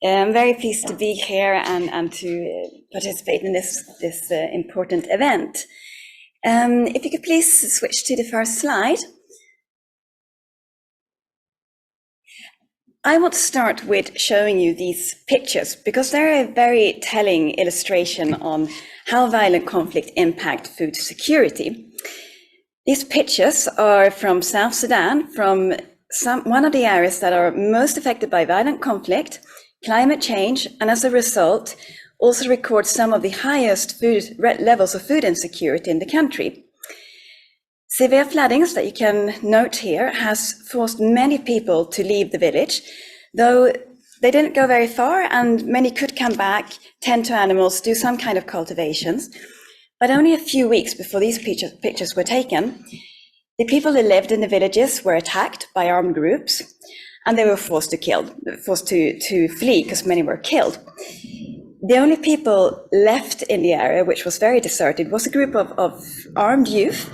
I'm very pleased to be here and to participate in this important event. If you could please switch to the first slide. I want to start with showing you these pictures because they're a very telling illustration on how violent conflict impact food security. These pictures are from South Sudan, from one of the areas that are most affected by violent conflict, climate change, and as a result, also record some of the highest levels of food insecurity in the country. Severe floodings that you can note here has forced many people to leave the village, though they didn't go very far and many could come back, tend to animals, do some kind of cultivations. But only a few weeks before these pictures were taken, the people who lived in the villages were attacked by armed groups and they were forced to flee because many were killed. The only people left in the area, which was very deserted, was a group of armed youth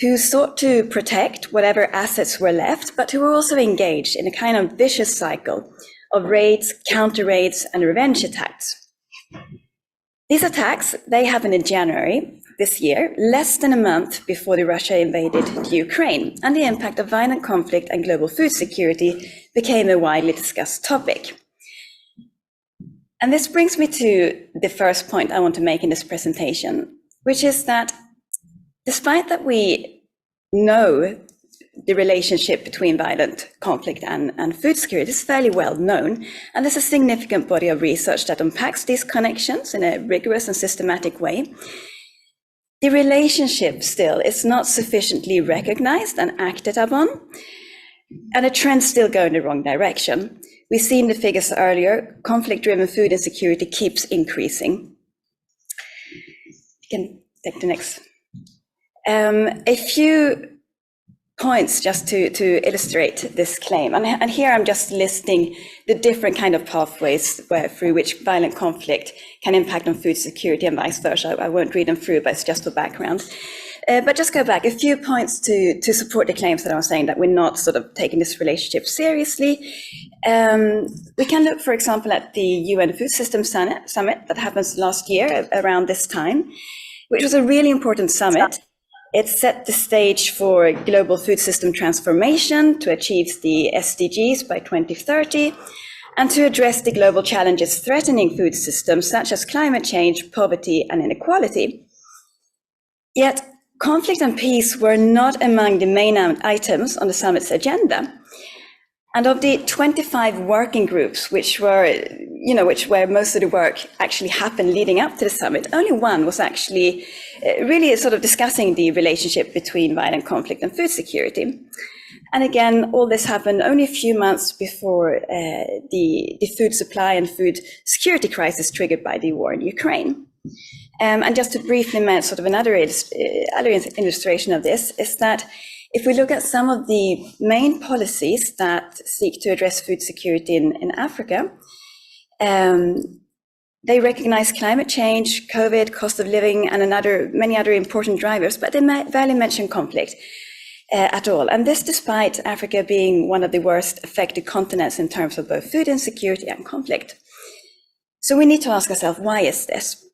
who sought to protect whatever assets were left, but who were also engaged in a kind of vicious cycle of raids, counter-raids, and revenge attacks. These attacks, they happened in January this year, less than a month before Russia invaded Ukraine, and the impact of violent conflict and global food security became a widely discussed topic. And this brings me to the first point I want to make in this presentation, which is that despite that we know the relationship between violent conflict and food security is fairly well known, and there's a significant body of research that unpacks these connections in a rigorous and systematic way, the relationship still is not sufficiently recognized and acted upon, and the trends still go in the wrong direction. We've seen the figures earlier, conflict-driven food insecurity keeps increasing. You can take the next. A few points just to illustrate this claim. And here I'm just listing the different kind of pathways through which violent conflict can impact on food security and vice versa. I won't read them through, but it's just for background. But just go back, a few points to support the claims that I was saying that we're not sort of taking this relationship seriously. We can look, for example, at the UN Food System Summit that happens last year around this time, which was a really important summit. It set the stage for global food system transformation to achieve the SDGs by 2030 and to address the global challenges threatening food systems such as climate change, poverty, and inequality. Yet, conflict and peace were not among the main items on the summit's agenda. And of the 25 working groups, which where most of the work actually happened leading up to the summit, only one was actually really sort of discussing the relationship between violent conflict and food security. And again, all this happened only a few months before the food supply and food security crisis triggered by the war in Ukraine. And just to briefly mention sort of another illustration of this is that if we look at some of the main policies that seek to address food security in Africa, they recognize climate change, COVID, cost of living, and many other important drivers, but they barely mention conflict at all. And this despite Africa being one of the worst affected continents in terms of both food insecurity and conflict. So we need to ask ourselves, why is this?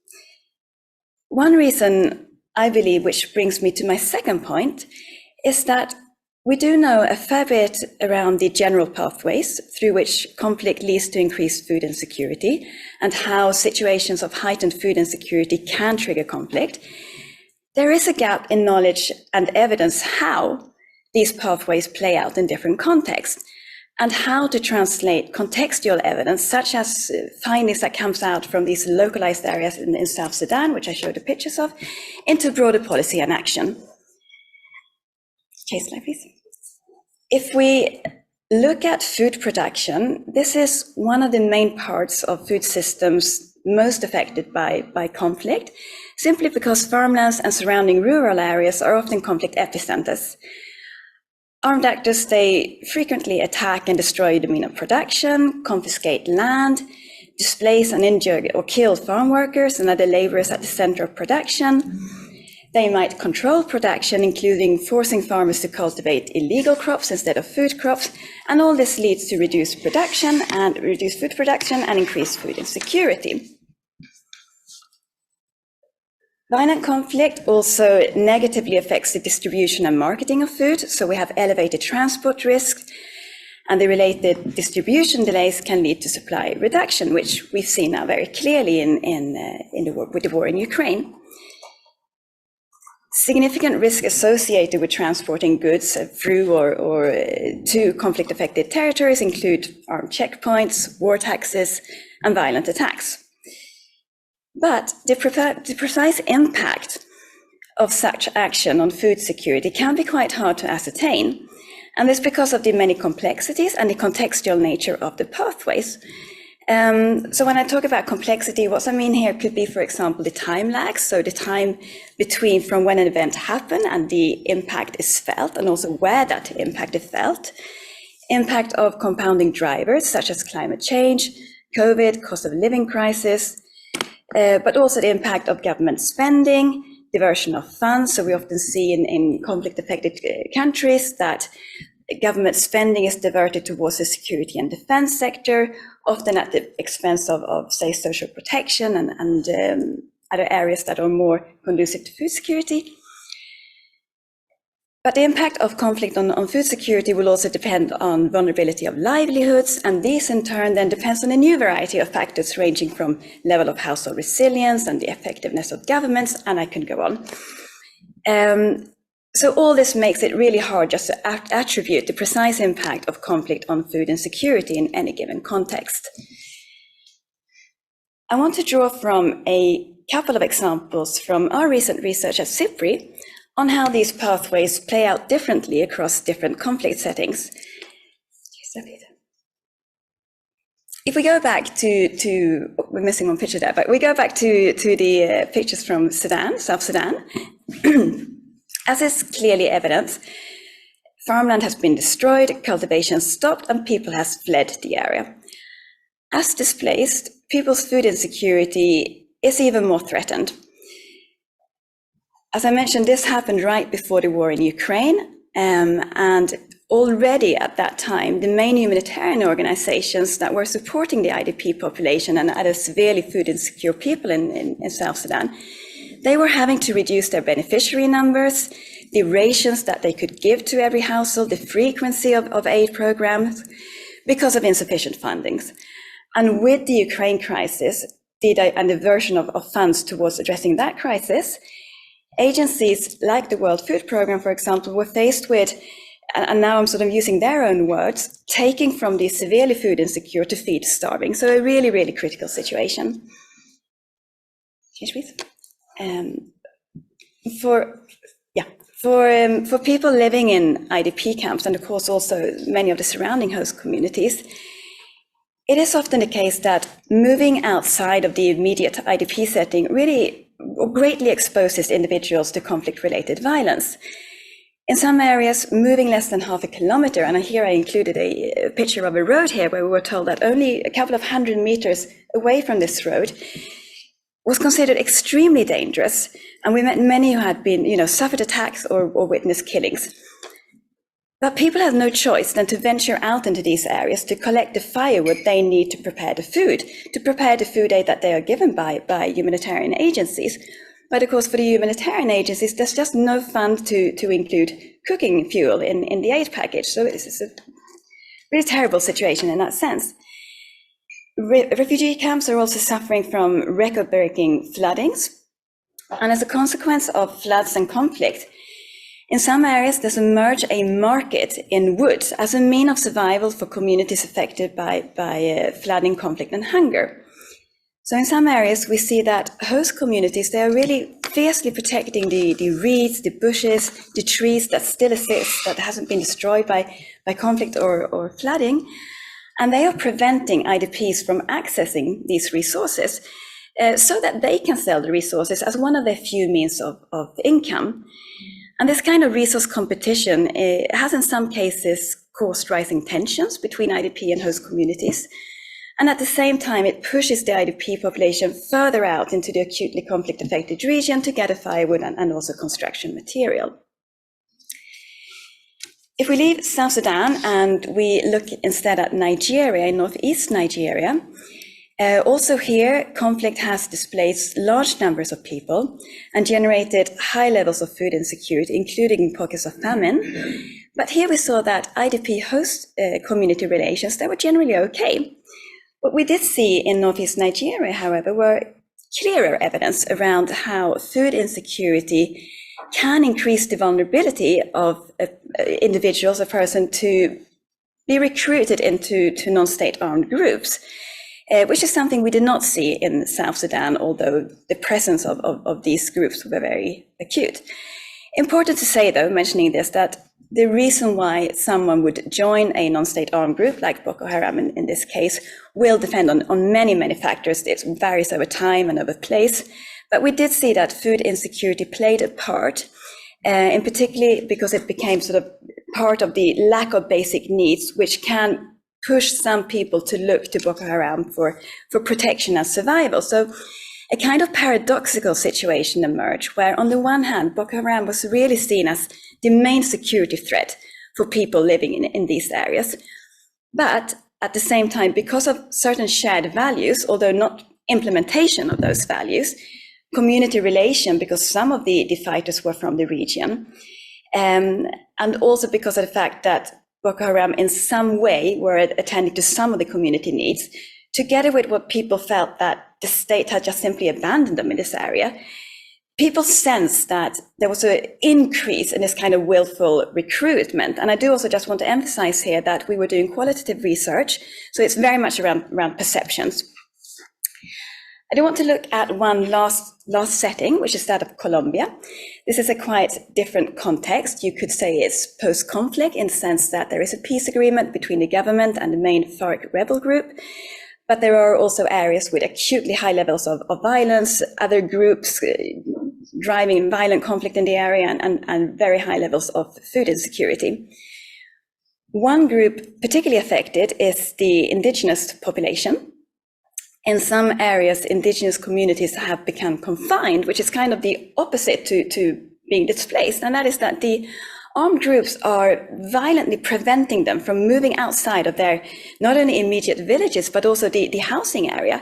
One reason, I believe, which brings me to my second point, is that we do know a fair bit around the general pathways through which conflict leads to increased food insecurity and how situations of heightened food insecurity can trigger conflict. There is a gap in knowledge and evidence how these pathways play out in different contexts and how to translate contextual evidence, such as findings that comes out from these localized areas in South Sudan, which I showed the pictures of, into broader policy and action. Okay, slide, please. If we look at food production, this is one of the main parts of food systems most affected by conflict, simply because farmlands and surrounding rural areas are often conflict epicenters. Armed actors, they frequently attack and destroy the means of production, confiscate land, displace and injure or kill farm workers and other laborers at the center of production. They might control production, including forcing farmers to cultivate illegal crops instead of food crops, and all this leads to reduced food production and increased food insecurity. Violent conflict also negatively affects the distribution and marketing of food, so we have elevated transport risks, and the related distribution delays can lead to supply reduction, which we've seen now very clearly with the war in Ukraine. Significant risk associated with transporting goods through or to conflict-affected territories include armed checkpoints, war taxes, and violent attacks. But the precise impact of such action on food security can be quite hard to ascertain, and this because of the many complexities and the contextual nature of the pathways. So when I talk about complexity, what I mean here could be, for example, the time lag, so the time between from when an event happened and the impact is felt, and also where that impact is felt. Impact of compounding drivers, such as climate change, COVID, cost of living crisis, but also the impact of government spending, diversion of funds. So we often see in conflict-affected countries that government spending is diverted towards the security and defense sector, often at the expense of say, social protection and other areas that are more conducive to food security. But the impact of conflict on food security will also depend on vulnerability of livelihoods, and this in turn then depends on a new variety of factors ranging from level of household resilience and the effectiveness of governments, and I could go on. So all this makes it really hard just to attribute the precise impact of conflict on food insecurity in any given context. I want to draw from a couple of examples from our recent research at SIPRI on how these pathways play out differently across different conflict settings. If we go back to we're missing one picture there, but we go back to the pictures from Sudan, South Sudan. As is clearly evident, farmland has been destroyed, cultivation stopped, and people has fled the area. As displaced, people's food insecurity is even more threatened. As I mentioned, this happened right before the war in Ukraine, and already at that time, the main humanitarian organizations that were supporting the IDP population and other severely food insecure people in South Sudan, they were having to reduce their beneficiary numbers, the rations that they could give to every household, the frequency of aid programs, because of insufficient fundings. And with the Ukraine crisis and the diversion of funds towards addressing that crisis, agencies like the World Food Programme, for example, were faced with, and now I'm sort of using their own words, taking from the severely food insecure to feed starving. So a really, really critical situation. Change, please. For people living in IDP camps, and of course also many of the surrounding host communities, it is often the case that moving outside of the immediate IDP setting really greatly exposes individuals to conflict-related violence. In some areas, moving less than half a kilometer, and here I included a picture of a road here where we were told that only a couple of 100 meters away from this road was considered extremely dangerous, and we met many who had been, suffered attacks or witnessed killings. But people have no choice than to venture out into these areas to collect the firewood they need to prepare the food aid that they are given by humanitarian agencies. But of course, for the humanitarian agencies, there's just no fund to include cooking fuel in the aid package. So this is a really terrible situation in that sense. Refugee camps are also suffering from record-breaking floodings. And as a consequence of floods and conflict, in some areas there's emerged a market in wood as a means of survival for communities affected by flooding, conflict, and hunger. So in some areas we see that host communities, they are really fiercely protecting the reeds, the bushes, the trees that still exist, that hasn't been destroyed by conflict or flooding. And they are preventing IDPs from accessing these resources so that they can sell the resources as one of their few means of income. And this kind of resource competition has in some cases caused rising tensions between IDP and host communities. And at the same time, it pushes the IDP population further out into the acutely conflict-affected region to gather firewood and also construction material. If we leave South Sudan and we look instead at Nigeria, in northeast Nigeria, also here, conflict has displaced large numbers of people and generated high levels of food insecurity, including pockets of famine. But here we saw that IDP host community relations, they were generally okay. What we did see in northeast Nigeria, however, were clearer evidence around how food insecurity can increase the vulnerability of individuals, a person, to be recruited into non-state armed groups, which is something we did not see in South Sudan, although the presence of these groups were very acute. Important to say, though, mentioning this, that the reason why someone would join a non-state armed group like Boko Haram in this case will depend on many factors. It varies over time and over place. But we did see that food insecurity played a part, in particularly because it became sort of part of the lack of basic needs, which can push some people to look to Boko Haram for protection and survival. So a kind of paradoxical situation emerged, where on the one hand, Boko Haram was really seen as the main security threat for people living in these areas. But at the same time, because of certain shared values, although not implementation of those values, community relation, because some of the fighters were from the region, and also because of the fact that Boko Haram in some way were attending to some of the community needs, together with what people felt that the state had just simply abandoned them in this area, people sensed that there was an increase in this kind of willful recruitment. And I do also just want to emphasize here that we were doing qualitative research, so it's very much around perceptions. I do want to look at one last setting, which is that of Colombia. This is a quite different context. You could say it's post-conflict in the sense that there is a peace agreement between the government and the main FARC rebel group. But there are also areas with acutely high levels of violence, other groups driving violent conflict in the area, and very high levels of food insecurity. One group particularly affected is the indigenous population. In some areas, indigenous communities have become confined, which is kind of the opposite to being displaced, and that is that the armed groups are violently preventing them from moving outside of their not only immediate villages, but also the housing area.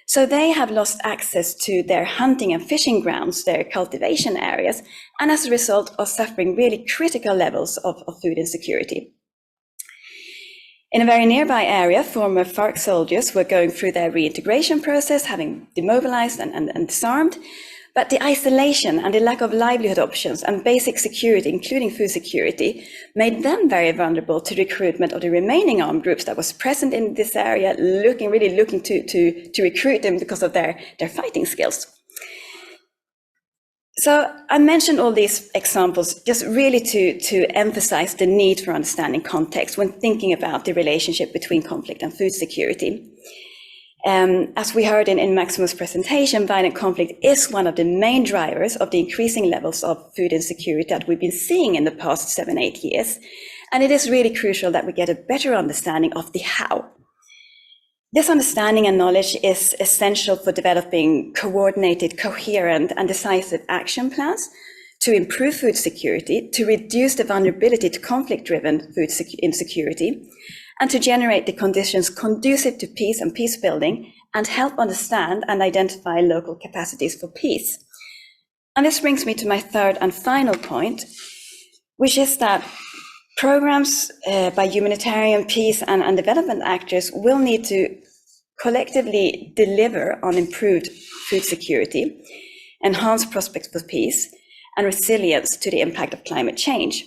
So they have lost access to their hunting and fishing grounds, their cultivation areas, and as a result are suffering really critical levels of food insecurity. In a very nearby area, former FARC soldiers were going through their reintegration process, having demobilized and disarmed. But the isolation and the lack of livelihood options and basic security, including food security, made them very vulnerable to recruitment of the remaining armed groups that was present in this area, really looking to recruit them because of their fighting skills. So I mentioned all these examples just really to emphasize the need for understanding context when thinking about the relationship between conflict and food security. As we heard in Maximus' presentation, violent conflict is one of the main drivers of the increasing levels of food insecurity that we've been seeing in the past 7-8 years. And it is really crucial that we get a better understanding of the how. This understanding and knowledge is essential for developing coordinated, coherent, and decisive action plans to improve food security, to reduce the vulnerability to conflict-driven food insecurity, and to generate the conditions conducive to peace and peace building, and help understand and identify local capacities for peace. And this brings me to my third and final point, which is that programs by humanitarian peace and development actors will need to collectively deliver on improved food security, enhanced prospects for peace, and resilience to the impact of climate change.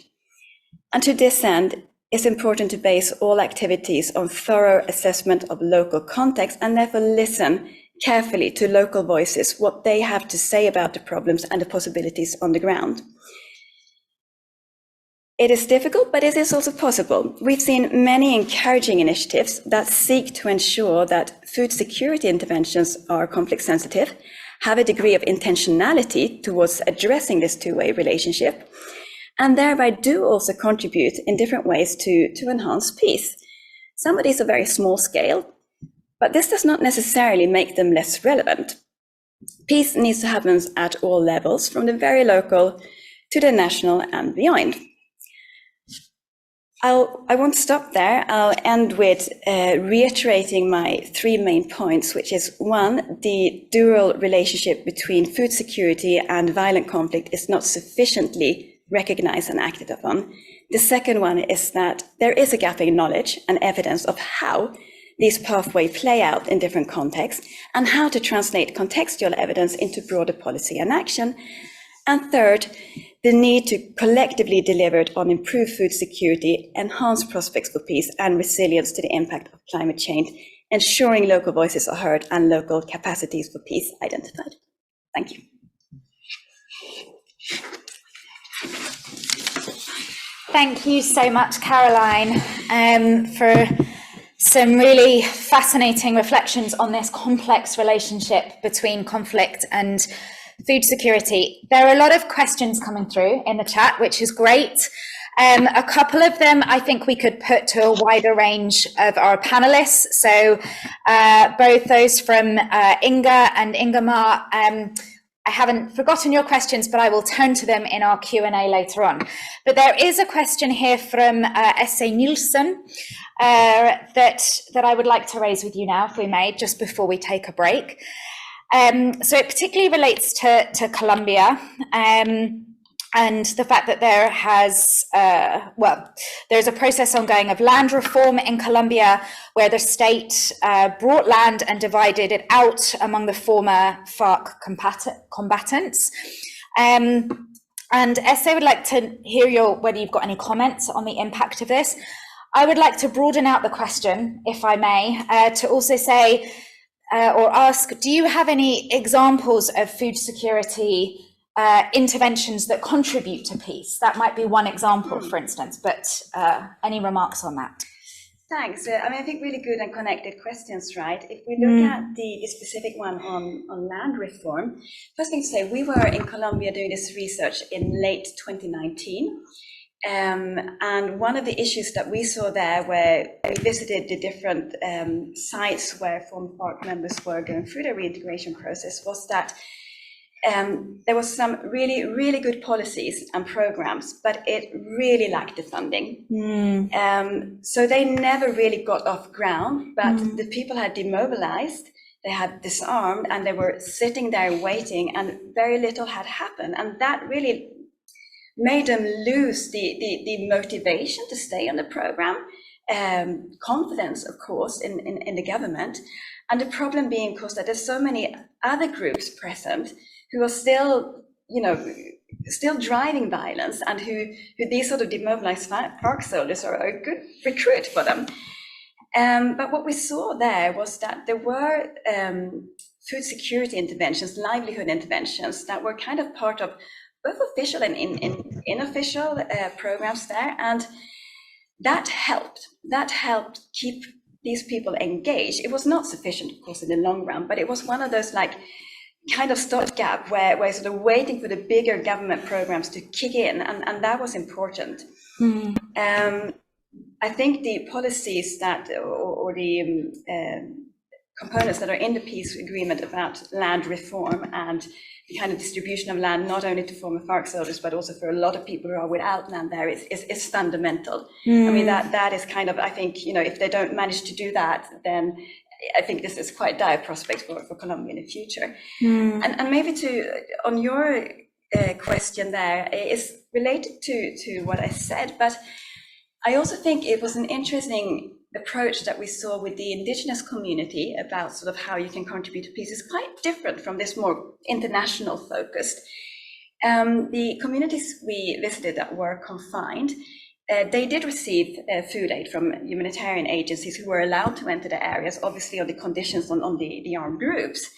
And to this end, it's important to base all activities on thorough assessment of local context and therefore listen carefully to local voices, what they have to say about the problems and the possibilities on the ground. It is difficult, but it is also possible. We've seen many encouraging initiatives that seek to ensure that food security interventions are conflict sensitive, have a degree of intentionality towards addressing this two-way relationship, and thereby do also contribute in different ways to enhance peace. Some of these are very small scale, But this does not necessarily make them less relevant. Peace needs to happen at all levels, from the very local to the national and beyond. I won't stop there. I'll end with reiterating my 3 main points, which is 1, the dual relationship between food security and violent conflict is not sufficiently recognized and acted upon. The second one is that there is a gap in knowledge and evidence of how these pathways play out in different contexts and how to translate contextual evidence into broader policy and action. And third, the need to collectively deliver on improved food security, enhance prospects for peace and resilience to the impact of climate change, ensuring local voices are heard and local capacities for peace identified. Thank you. Thank you so much, Caroline, for some really fascinating reflections on this complex relationship between conflict and food security. There are a lot of questions coming through in the chat, which is great. A couple of them I think we could put to a wider range of our panelists. So both those from Inga and Ingemar, I haven't forgotten your questions, but I will turn to them in our Q&A later on. But there is a question here from S.A. Nielsen that I would like to raise with you now, if we may, just before we take a break. So it particularly relates to Colombia and the fact that there has, there's a process ongoing of land reform in Colombia where the state brought land and divided it out among the former FARC combatants. And SA would like to hear whether you've got any comments on the impact of this. I would like to broaden out the question, if I may, to also say, or ask, do you have any examples of food security interventions that contribute to peace? That might be one example, for instance, but any remarks on that? Thanks. I think really good and connected questions, right? If we look at the specific one on land reform, first thing to say, we were in Colombia doing this research in late 2019. And one of the issues that we saw there, where we visited the different sites where former FARC members were going through the reintegration process, was that there was some really, really good policies and programs, but it really lacked the funding. So they never really got off ground, but the people had demobilized, they had disarmed, and they were sitting there waiting, and very little had happened. And that really made them lose the motivation to stay on the program, confidence, of course, in the government. And the problem being, of course, that there's so many other groups present who are still, still driving violence, and who these sort of demobilized FARC soldiers are a good recruit for them. But what we saw there was that there were food security interventions, livelihood interventions that were kind of part of both official and unofficial programs there, and that helped keep these people engaged. It was not sufficient, of course, in the long run, but it was one of those kind of stopgap where sort of waiting for the bigger government programs to kick in, and that was important. I think the policies that or the components that are in the peace agreement about land reform and the kind of distribution of land, not only to former FARC soldiers, but also for a lot of people who are without land there, is fundamental. I mean, that is kind of, I think, if they don't manage to do that, then I think this is quite dire prospects for Colombia in the future. And maybe on your question there, is related to what I said, but I also think it was an interesting approach that we saw with the indigenous community about sort of how you can contribute to peace. Is quite different from this more international focused. The communities we visited that were confined, they did receive food aid from humanitarian agencies who were allowed to enter the areas, obviously on the conditions on the armed groups.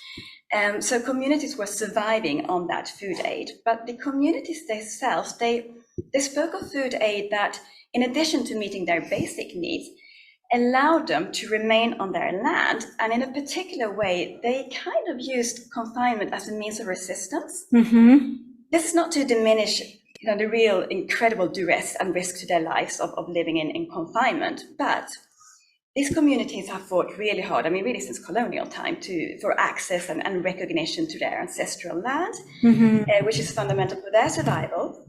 So communities were surviving on that food aid, but the communities themselves, they spoke of food aid that, in addition to meeting their basic needs, allowed them to remain on their land. And in a particular way, they kind of used confinement as a means of resistance. This is not to diminish the real incredible duress and risk to their lives of living in confinement, but these communities have fought really hard, I mean, really since colonial time, for access and recognition to their ancestral land, which is fundamental for their survival.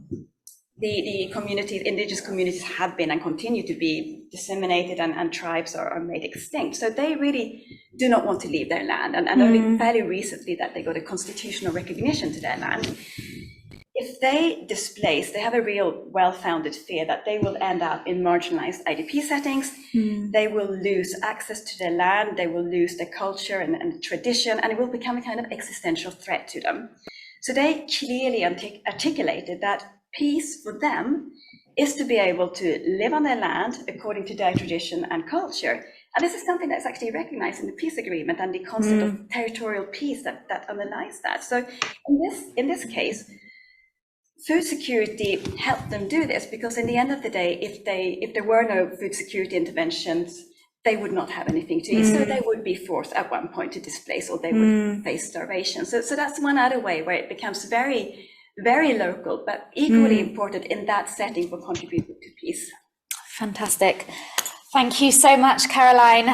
The communities, indigenous communities, have been and continue to be disseminated, and tribes are made extinct. So they really do not want to leave their land, and only fairly recently that they got a constitutional recognition to their land. If they displace, they have a real well-founded fear that they will end up in marginalized IDP settings. They will lose access to their land, they will lose their culture and tradition, and it will become a kind of existential threat to them. So they clearly articulated that peace for them is to be able to live on their land according to their tradition and culture. And this is something that's actually recognized in the peace agreement and the concept of territorial peace that underlies that. So in this case, food security helped them do this, because in the end of the day, if there were no food security interventions, they would not have anything to eat. So they would be forced at one point to displace, or they would face starvation. So that's one other way where it becomes very, very local, but equally important in that setting for contributing to peace. Fantastic. Thank you so much, Caroline.